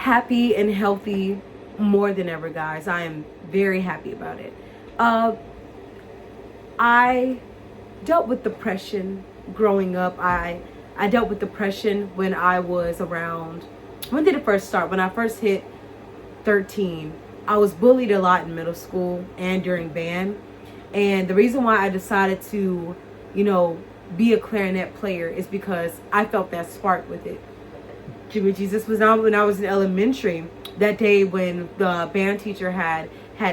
happy and healthy more than ever, guys. I am very happy about it. I dealt with depression growing up. I dealt with depression when I was around, when did it first start? When I first hit 13. I was bullied a lot in middle school and during band. And the reason why I decided to, be a clarinet player is because I felt that spark with it. Jimmy Jesus was not when I was in elementary. That day when the band teacher had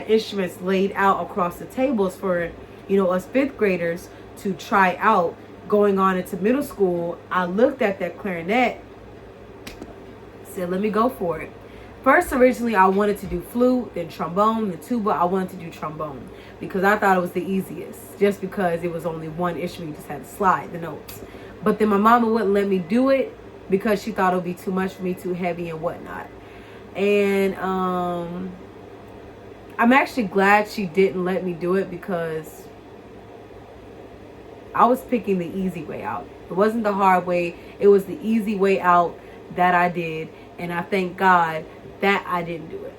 instruments laid out across the tables for, us fifth graders to try out going on into middle school, I looked at that clarinet, said, let me go for it. First, originally, I wanted to do flute, then trombone, then tuba. I wanted to do trombone because I thought it was the easiest, just because it was only one instrument. You just had to slide the notes. But then my mama wouldn't let me do it because she thought it would be too much for me, too heavy and whatnot. And I'm actually glad she didn't let me do it because I was picking the easy way out. It wasn't the hard way. It was the easy way out that I did. And I thank God that I didn't do it.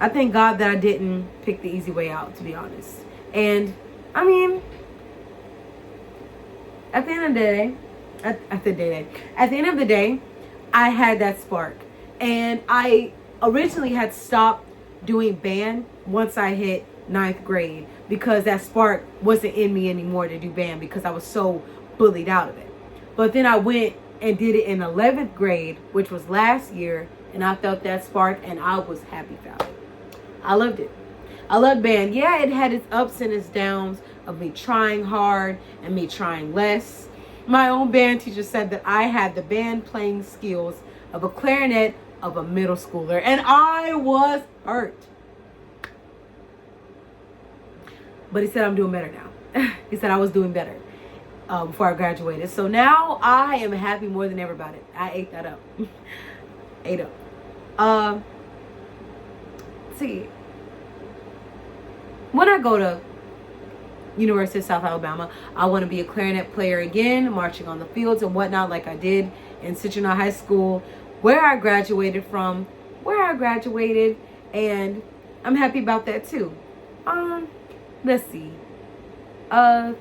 I thank God that I didn't pick the easy way out, to be honest. And I mean, at the end of the day, I had that spark. And I originally had stopped doing band once I hit 9th grade because that spark wasn't in me anymore to do band because I was so bullied out of it. But then I went and did it in 11th grade, which was last year, and I felt that spark and I was happy about it. I loved it. I loved band. Yeah, it had its ups and its downs of me trying hard and me trying less. My own band teacher said that I had the band playing skills of a clarinet of a middle schooler, and I was hurt. But he said I'm doing better now. He said I was doing better before I graduated. So now I am happy more than ever about it. I ate that up. Ate up. See, when I go to University of South Alabama, I want to be a clarinet player again, marching on the fields and whatnot like I did in Citrus High School, where I graduated from, and I'm happy about that too. Let's see. I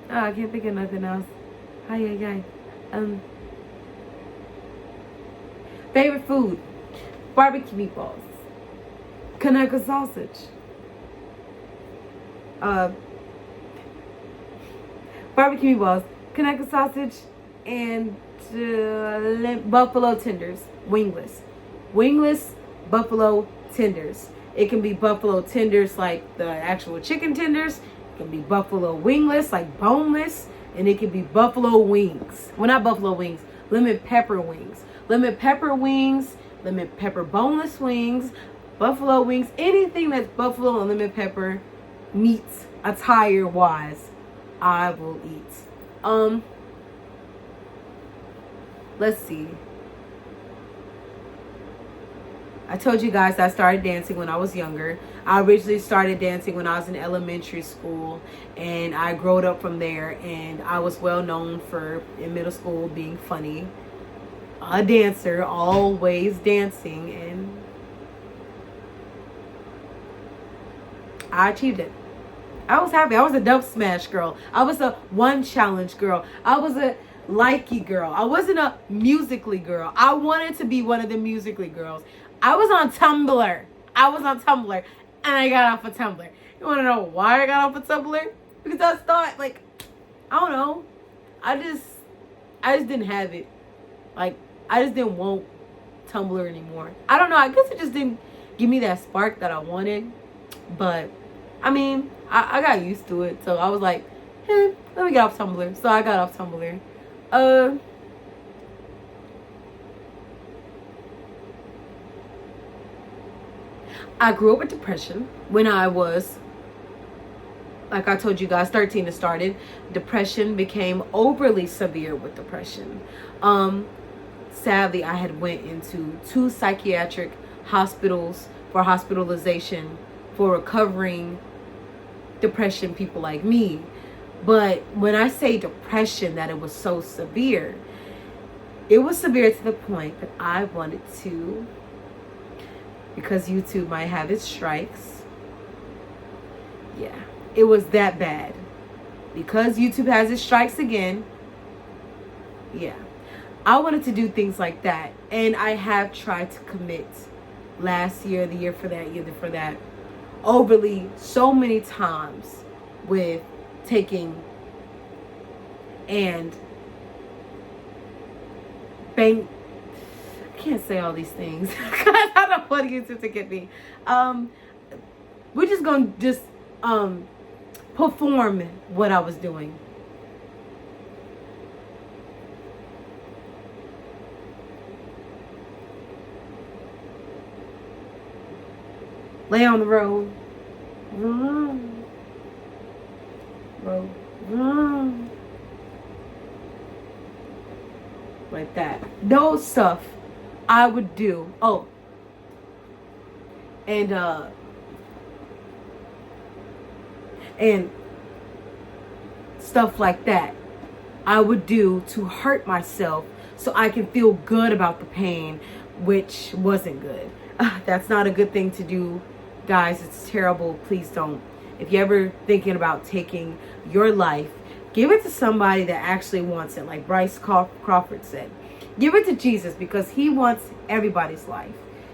can't think of nothing else. Favorite food: barbecue meatballs, Kanaka sausage, barbecue meatballs, Kanaka sausage, and buffalo tenders, wingless buffalo tenders. It can be buffalo tenders like the actual chicken tenders. It can be buffalo wingless, like boneless. And it can be buffalo wings. Well, not buffalo wings. Lemon pepper wings. Lemon pepper wings. Lemon pepper boneless wings. Buffalo wings. Anything that's buffalo and lemon pepper meats attire wise, I will eat. Let's see. I told you guys I started dancing when I was younger. I originally started dancing when I was in elementary school, and I growed up from there, and I was well known for, in middle school, being funny. A dancer, always dancing, and I achieved it. I was happy. I was a dub smash girl. I was a one challenge girl. I was a likey girl. I wasn't a musically girl. I wanted to be one of the musically girls. I was on Tumblr. And I got off of Tumblr. You want to know why I got off of Tumblr? Because I thought, I don't know. I just didn't have it. I just didn't want Tumblr anymore. I don't know. I guess it just didn't give me that spark that I wanted. But, I mean, I got used to it. So I was like, let me get off Tumblr. So I got off Tumblr. I grew up with depression when I was, like I told you guys, 13 it started. Depression became overly severe with depression. Sadly, I had went into 2 psychiatric hospitals for hospitalization for recovering depression people like me. But when I say depression, that it was so severe, it was severe to the point that I wanted to, because YouTube might have its strikes. Yeah, it was that bad. Because YouTube has its strikes again. Yeah, I wanted to do things like that. And I have tried to commit last year, the year for that, overly so many times with taking and bank. I can't say all these things because I don't want YouTube to get me. We're just gonna perform what I was doing. Lay on the road. Road. Like that. Those stuff I would do. Oh. And stuff like that I would do to hurt myself so I can feel good about the pain, which wasn't good. That's not a good thing to do, guys. It's terrible. Please don't. If you're ever thinking about taking your life, give it to somebody that actually wants it, like Bryce Crawford said. Give it to Jesus, because he wants everybody's life.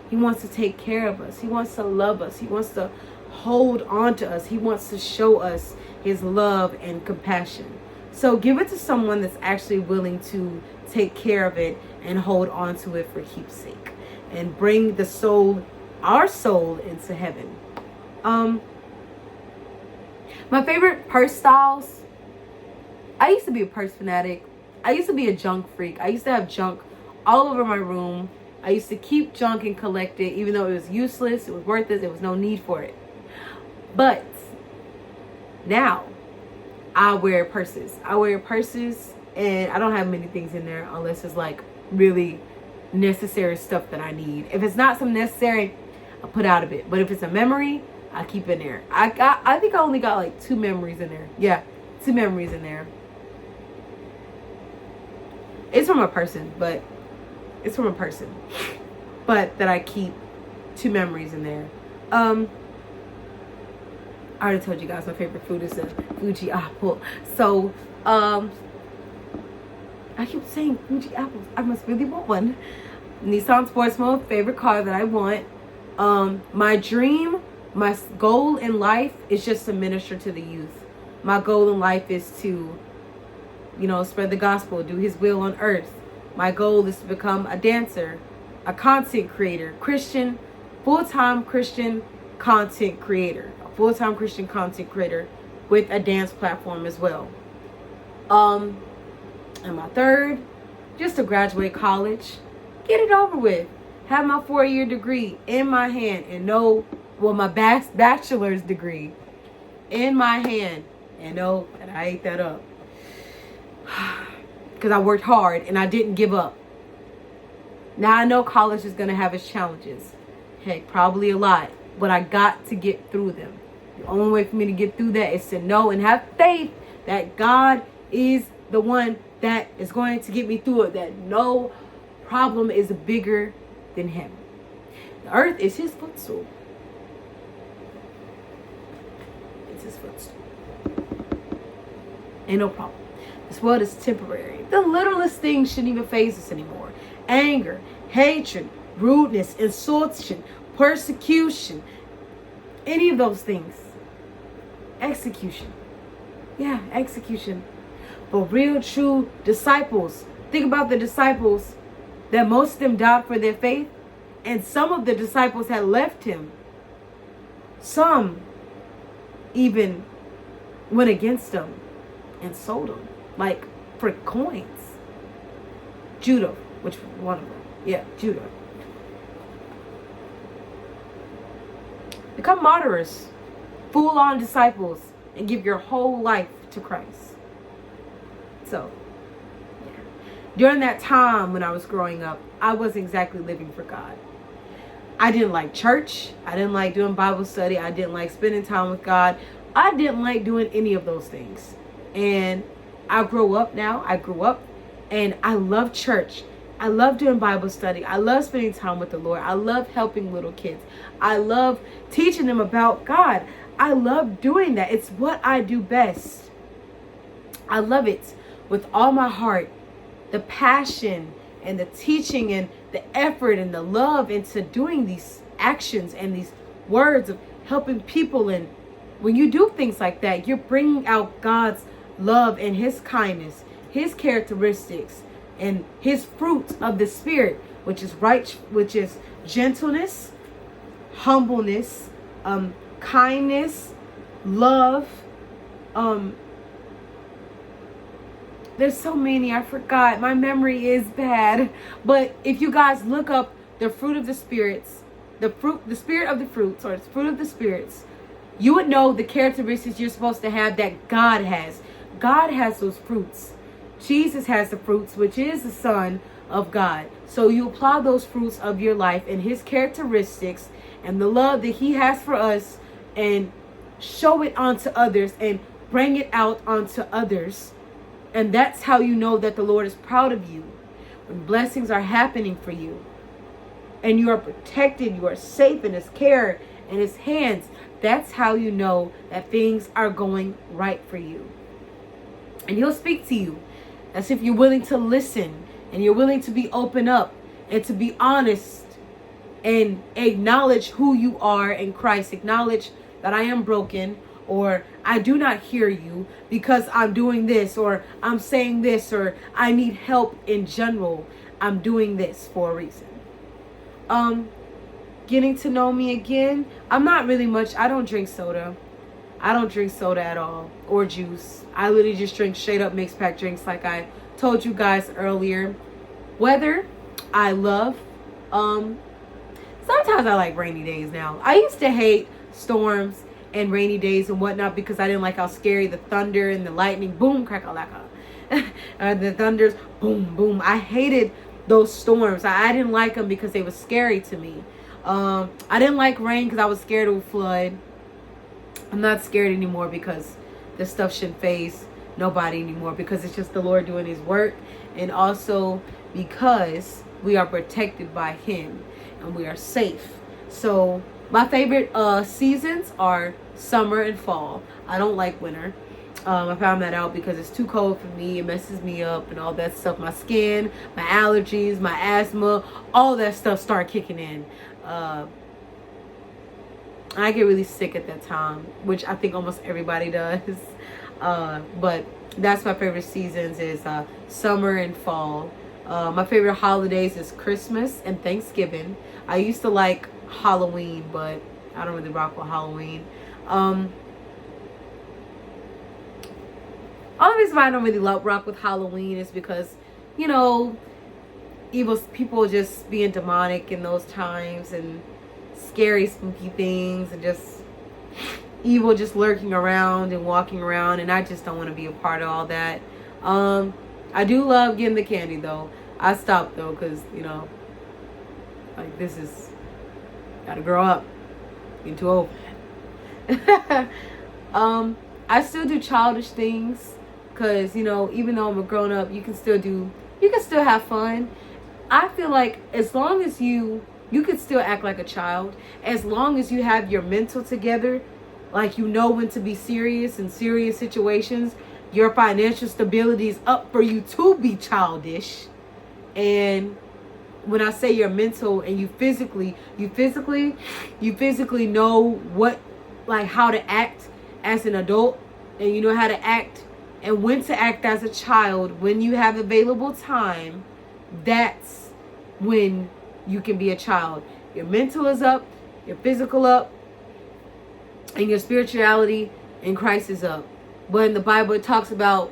He wants to take care of us. He wants to love us. He wants to hold on to us. He wants to show us his love and compassion. So give it to someone that's actually willing to take care of it and hold on to it for keepsake and bring the soul, our soul, into heaven. My favorite purse styles. I used to be a purse fanatic. I used to be a junk freak. I used to have junk all over my room. I used to keep junk and collect it, even though it was useless, it was worthless, there was no need for it. But now I wear purses. And I don't have many things in there unless it's like really necessary stuff that I need. If it's not some necessary, I'll put out of it. But if it's a memory, I keep in there. I think I only got like 2 memories in there. Yeah, 2 memories in there. It's from a person, but that I keep 2 memories in there. I already told you guys my favorite food is a Fuji apple. So, I keep saying Fuji apples. I must really want one. Nissan Sportsmo, favorite car that I want. My dream, my goal in life is just to minister to the youth. My goal in life is to, spread the gospel, do his will on earth. My goal is to become a dancer, a content creator, full-time Christian content creator, with a dance platform as well. And my third, just to graduate college, get it over with, have my 4-year degree in my hand, and my bachelor's degree in my hand, and know that I ate that up. Because I worked hard and I didn't give up. Now I know college is going to have its challenges. Heck, probably a lot. But I got to get through them. The only way for me to get through that is to know and have faith that God is the one that is going to get me through it. That no problem is bigger than him. The earth is his footstool. It's his footstool. Ain't no problem. This world is temporary. The littlest things shouldn't even faze us anymore. Anger, hatred, rudeness, insultation, persecution, any of those things. Execution. Yeah, execution. But real, true disciples. Think about the disciples, that most of them died for their faith. And some of the disciples had left him. Some even went against him and sold him. Like for coins. Judah, which one of them? Yeah, Judah. Become martyrs, full-on disciples, and give your whole life to Christ. So, yeah. During that time when I was growing up, I wasn't exactly living for God. I didn't like church. I didn't like doing Bible study. I didn't like spending time with God. I didn't like doing any of those things. And I grew up and I love church. I love doing Bible study. I love spending time with the Lord. I love helping little kids. I love teaching them about God. I love doing that. It's what I do best. I love it with all my heart. The passion and the teaching and the effort and the love into doing these actions and these words of helping people. And when you do things like that, you're bringing out God's love and his kindness, his characteristics, and his fruit of the Spirit, which is gentleness, humbleness, kindness, love. There's so many, I forgot. My memory is bad. But if you guys look up the fruit of the spirits, the fruit of the spirits, you would know the characteristics you're supposed to have that God has. God has those fruits. Jesus has the fruits, which is the Son of God. So you apply those fruits of your life and his characteristics and the love that he has for us, and show it onto others and bring it out onto others. And that's how you know that the Lord is proud of you. When blessings are happening for you and you are protected, you are safe in his care and his hands, that's how you know that things are going right for you. And he'll speak to you as if you're willing to listen and you're willing to be open up and to be honest and acknowledge who you are in Christ. Acknowledge that I am broken, or I do not hear you because I'm doing this, or I'm saying this, or I need help in general. I'm doing this for a reason. Getting to know me again. I'm not really much. I don't drink soda. I don't drink soda at all, or juice. I literally just drink straight up mixed pack drinks like I told you guys earlier. Weather, I love. Sometimes I like rainy days now. I used to hate storms and rainy days and whatnot because I didn't like how scary the thunder and the lightning, boom, crack-a-lacka. The thunders, boom, boom. I hated those storms. I didn't like them because they were scary to me. I didn't like rain because I was scared it would flood. I'm not scared anymore because this stuff shouldn't faze nobody anymore, because it's just the Lord doing his work, and also because we are protected by him and we are safe. So my favorite seasons are summer and fall. I don't like winter. I found that out because it's too cold for me. It messes me up and all that stuff. My skin, my allergies, my asthma, all that stuff start kicking in. I get really sick at that time, which I think almost everybody does. But that's my favorite seasons is summer and fall. My favorite holidays is Christmas and Thanksgiving. I used to like Halloween, but I don't really rock with Halloween. Only reason why I don't really rock with Halloween is because, you know, evil people just being demonic in those times, and scary spooky things, and just evil just lurking around and walking around, and I just don't want to be a part of all that. I do love getting the candy though. I stopped though because, you know, like this is, gotta grow up, getting too old. I still do childish things because, you know, even though I'm a grown up, you can still have fun. I feel like as long as you can still act like a child, as long as you have your mental together, like you know when to be serious in serious situations, your financial stability is up for you to be childish. And when I say your mental and you physically know what, like how to act as an adult, and you know how to act and when to act as a child when you have available time, that's when you can be a child. Your mental is up, your physical up, and your spirituality in Christ is up. But in the Bible it talks about,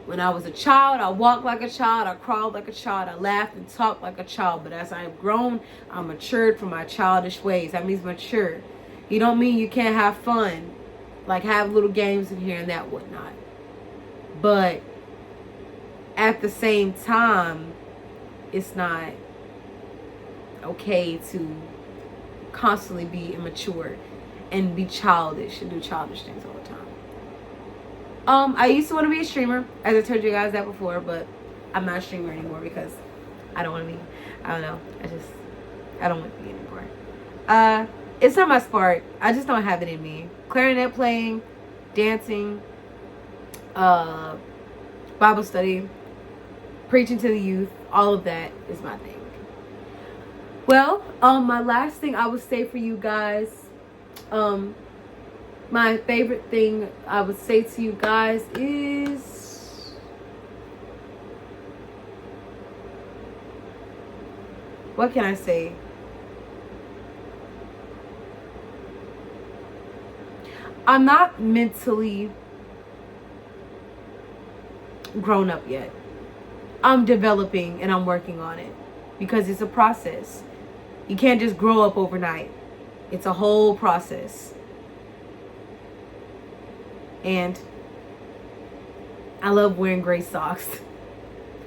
when I was a child, I walked like a child, I crawled like a child, I laughed and talked like a child. But as I have grown, I'm matured from my childish ways. That means mature. You don't mean you can't have fun, like have little games in here and that, whatnot. But at the same time, it's not okay to constantly be immature and be childish and do childish things all the time. I used to want to be a streamer, as I told you guys that before, but I'm not a streamer anymore because I don't want to be. I don't know. I don't want to be anymore. It's not my sport. I just don't have it in me. Clarinet playing, dancing, Bible study, preaching to the youth, all of that is my thing. Well, my last thing I would say for you guys, my favorite thing I would say to you guys is, what can I say? I'm not mentally grown up yet. I'm developing and I'm working on it because it's a process. You can't just grow up overnight. It's a whole process. And I love wearing gray socks.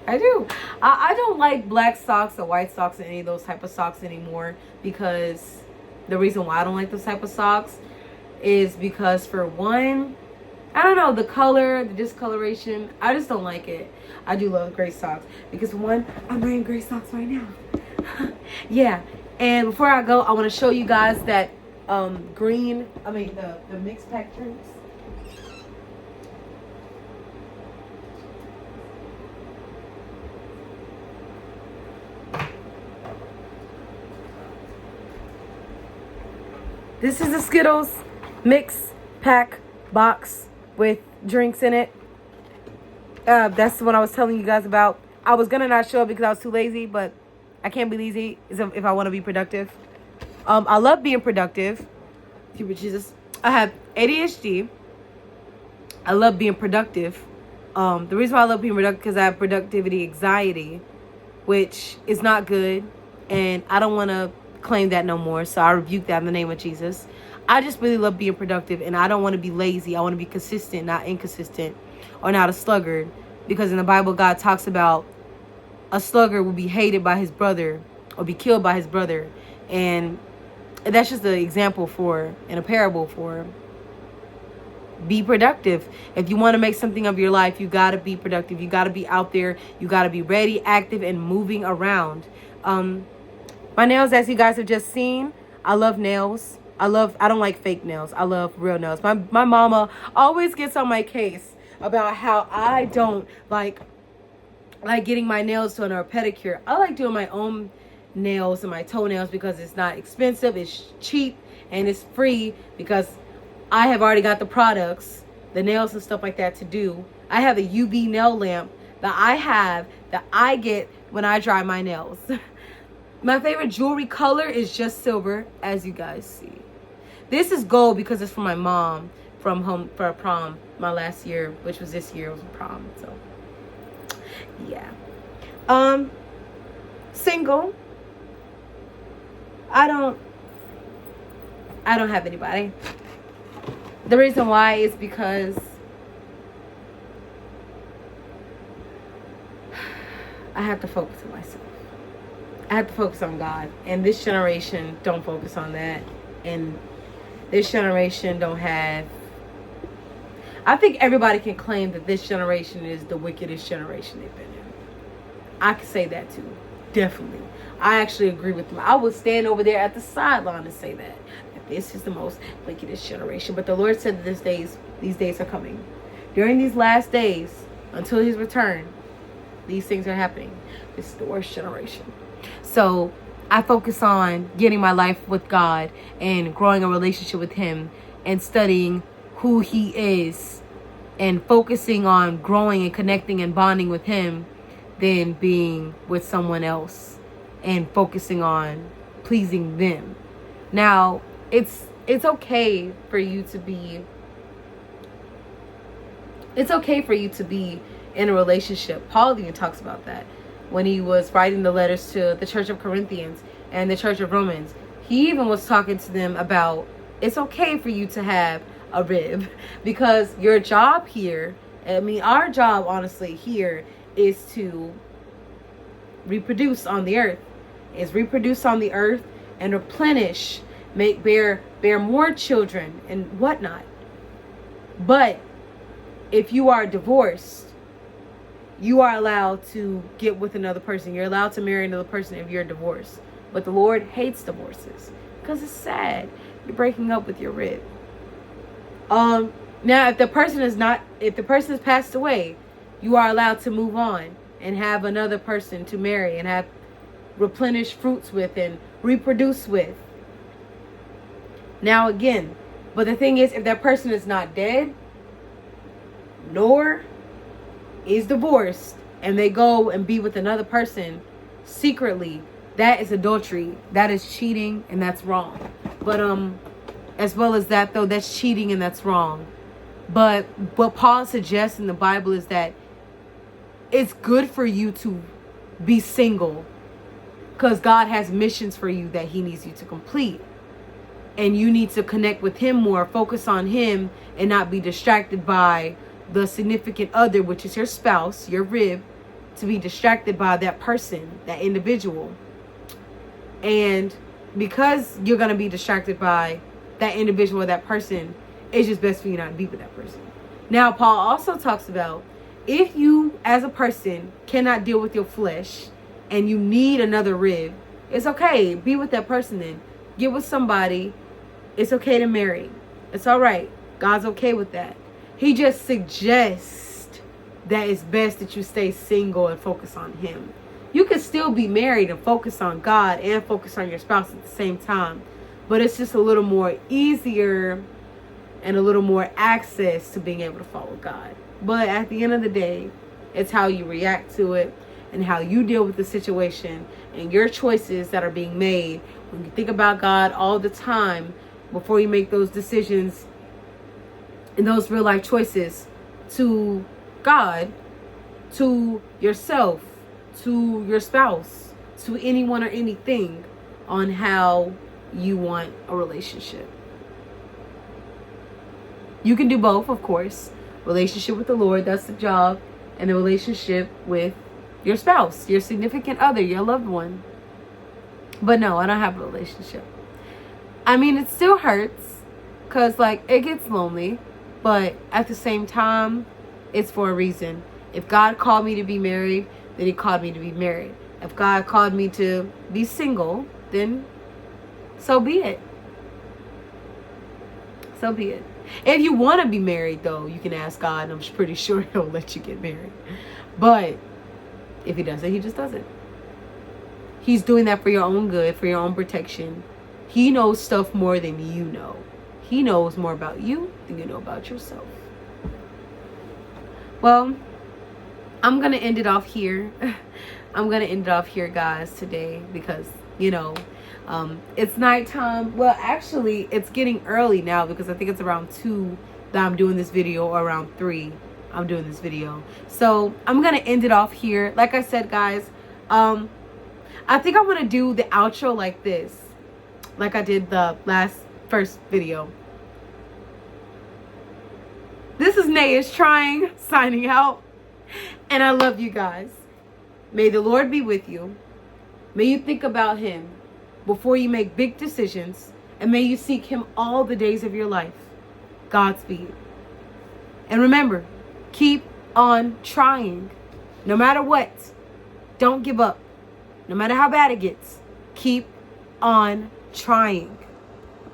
I do. I don't like black socks or white socks or any of those type of socks anymore, because the reason why I don't like those type of socks is because, for one, I don't know, the color, the discoloration, I just don't like it. I do love gray socks because, for one, I'm wearing gray socks right now. Yeah. And before I go, I want to show you guys that the mixed pack drinks. This is the Skittles mix pack box with drinks in it. That's the one I was telling you guys about. I was gonna not show it because I was too lazy, but I can't be lazy if I want to be productive. I love being productive. Jesus, I have ADHD. I love being productive. The reason why I love being productive because I have productivity anxiety, which is not good, and I don't want to claim that no more. So I rebuke that in the name of Jesus. I just really love being productive, and I don't want to be lazy. I want to be consistent, not inconsistent, or not a sluggard, because in the Bible, God talks about a sluggard will be hated by his brother or be killed by his brother. And that's just an example for, and a parable for, be productive. If you want to make something of your life, you got to be productive. You got to be out there. You got to be ready, active, and moving around. My nails, as you guys have just seen, I love nails. I don't like fake nails. I love real nails. My mama always gets on my case about how I don't like getting my nails done or a pedicure. I like doing my own nails and my toenails because it's not expensive, it's cheap, and it's free because I have already got the products, the nails and stuff like that to do. I have a UV nail lamp that I get when I dry my nails. My favorite jewelry color is just silver, as you guys see. This is gold because it's for my mom from home for a prom my last year, which was this year, was a prom. So yeah. Single. I don't have anybody. The reason why is because I have to focus on myself. I have to focus on God. And this generation don't focus on that. And this generation don't have... I think everybody can claim that this generation is the wickedest generation they've been in. I can say that too. Definitely. I actually agree with them. I would stand over there at the sideline and say that this is the most wickedest generation. But the Lord said that these days are coming. During these last days, until his return, these things are happening. This is the worst generation. So I focus on getting my life with God and growing a relationship with him and studying who he is and focusing on growing and connecting and bonding with him than being with someone else and focusing on pleasing them. Now, it's okay for you to be in a relationship. Paul even talks about that when he was writing the letters to the Church of Corinthians and the Church of Romans. He even was talking to them about it's okay for you to have a rib, because your job here, our job honestly here is to reproduce on the earth, and replenish, bear more children and whatnot. But if you are divorced, you are allowed to get with another person. You're allowed to marry another person if you're divorced. But the Lord hates divorces because it's sad. You're breaking up with your rib. Now, if the person has passed away, you are allowed to move on and have another person to marry and have replenished fruits with and reproduce with. Now again, but the thing is, if that person is not dead, nor is divorced, and they go and be with another person secretly, that is adultery. That is cheating, and that's wrong. But as well as that, though, that's cheating and that's wrong. But what Paul suggests in the Bible is that it's good for you to be single, because God has missions for you that he needs you to complete. And you need to connect with him more, focus on him, and not be distracted by the significant other, which is your spouse, your rib, to be distracted by that person, that individual. And because you're going to be distracted by that individual or that person, it's just best for you not to be with that person. Now, Paul also talks about if you as a person cannot deal with your flesh and you need another rib, it's okay. Be with that person then. Get with somebody. It's okay to marry. It's all right. God's okay with that. He just suggests that it's best that you stay single and focus on him. You can still be married and focus on God and focus on your spouse at the same time. But it's just a little more easier and a little more access to being able to follow God. But at the end of the day, it's how you react to it and how you deal with the situation and your choices that are being made. When you think about God all the time before you make those decisions and those real life choices to God, to yourself, to your spouse, to anyone or anything on how you want a relationship. You can do both, of course. Relationship with the Lord, that's the job. And the relationship with your spouse, your significant other, your loved one. But no, I don't have a relationship. I mean, it still hurts because, like, it gets lonely. But at the same time, it's for a reason. If God called me to be married, then he called me to be married. If God called me to be single, then so be it. So be it. If you want to be married, though, you can ask God, and I'm pretty sure he'll let you get married. But if he doesn't, he just doesn't. He's doing that for your own good, for your own protection. He knows stuff more than you know. He knows more about you than you know about yourself. Well, I'm going to end it off here. I'm going to end it off here, guys, today because, you know, it's nighttime. Well, actually, it's getting early now because I think it's around 2 that I'm doing this video, or around 3 I'm doing this video. So I'm going to end it off here. Like I said, guys, I think I'm going to do the outro like this, like I did the first video. This is Part2ish trying, signing out. And I love you guys. May the Lord be with you. May you think about him before you make big decisions. And may you seek him all the days of your life. Godspeed. And remember, keep on trying. No matter what. Don't give up. No matter how bad it gets. Keep on trying.